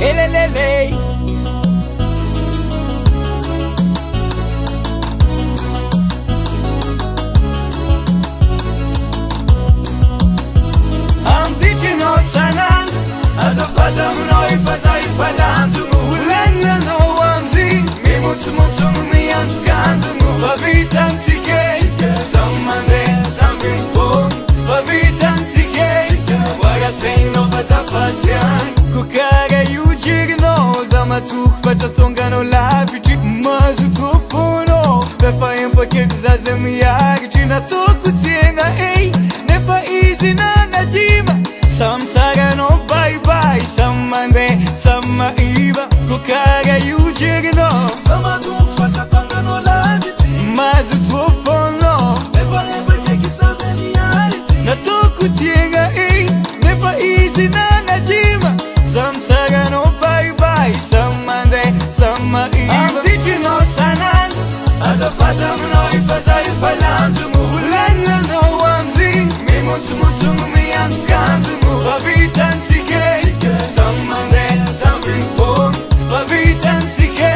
elelele. Ambitino sanan azafata mnoi fazai falanzu ulena no wamzi mimutsumutsu miyanskanzu vavitantsike samande sambimpon vavitantsike wagaseino fazafatsian kukaga yujigno zamatuk fatatongano labiti mazutofono befaempa kekzazemiag jina tokutienga ei nefa easy na jima samsaga no bye bye samande sama iba kukaga yujigno Zamatuk fatatongano labiti mazutofono befaempa kekzazemiag na tokutienga ei nefa easy na jima samsaga no bye bye samande sama iba Ambitino sanan azafata mnoi fazai falanzu ulena no wamzi mimutsumutsu miyanskanzu vavitantsike samande sambimpon vavitantsike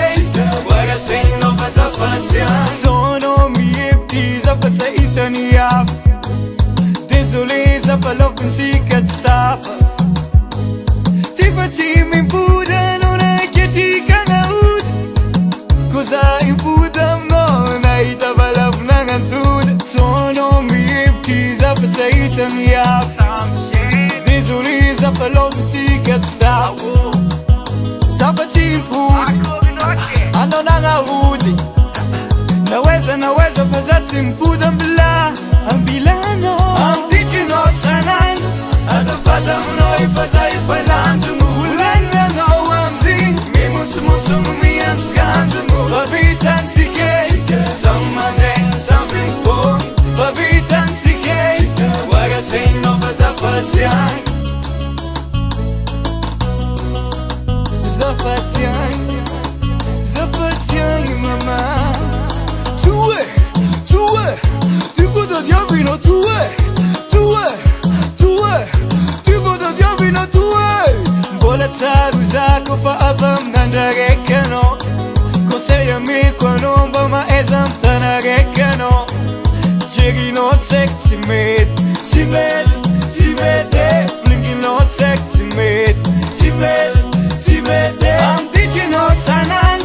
wagaseino fazafatsian sono miefti zafata itaniaf désolé zafalofin sikat stafa tipati mimpuda nona ketika naud cosa impuda mona itabalaf nangantud sono miefti zafata itaniaf désolé zafalofin sikat stafa zafati impudi anona ngaudi naweza fazati impuda mbila ambilano ambitino sanan azafata mnoi fazai falanzu ulena no wamzi mimutsumutsu miyanskanzu vavitantsike samande sambimpon vavitantsike wagaseino fazafatsian zafatsian mama tue tu godo diavino tue tu godo diavino tue bola tsaru zako fa avam nandarekano conseil mi kwanomba ma ezam tanarekano jigino sexy mate chimed flinkino sexy mate chimed ambitino sanan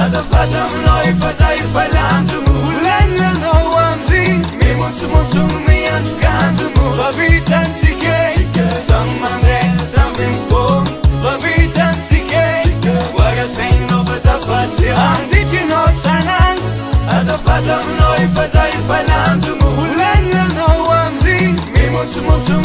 azafata mnoi fazai falanzu ulena no wamzi mimutsumutsu miyanskanzu vavitantsike samande sambimpon vavitantsike wagaseino fazafatsian ambitino sanan azafata mnoi fazai falanzu ulena no wamzi mimutsumutsu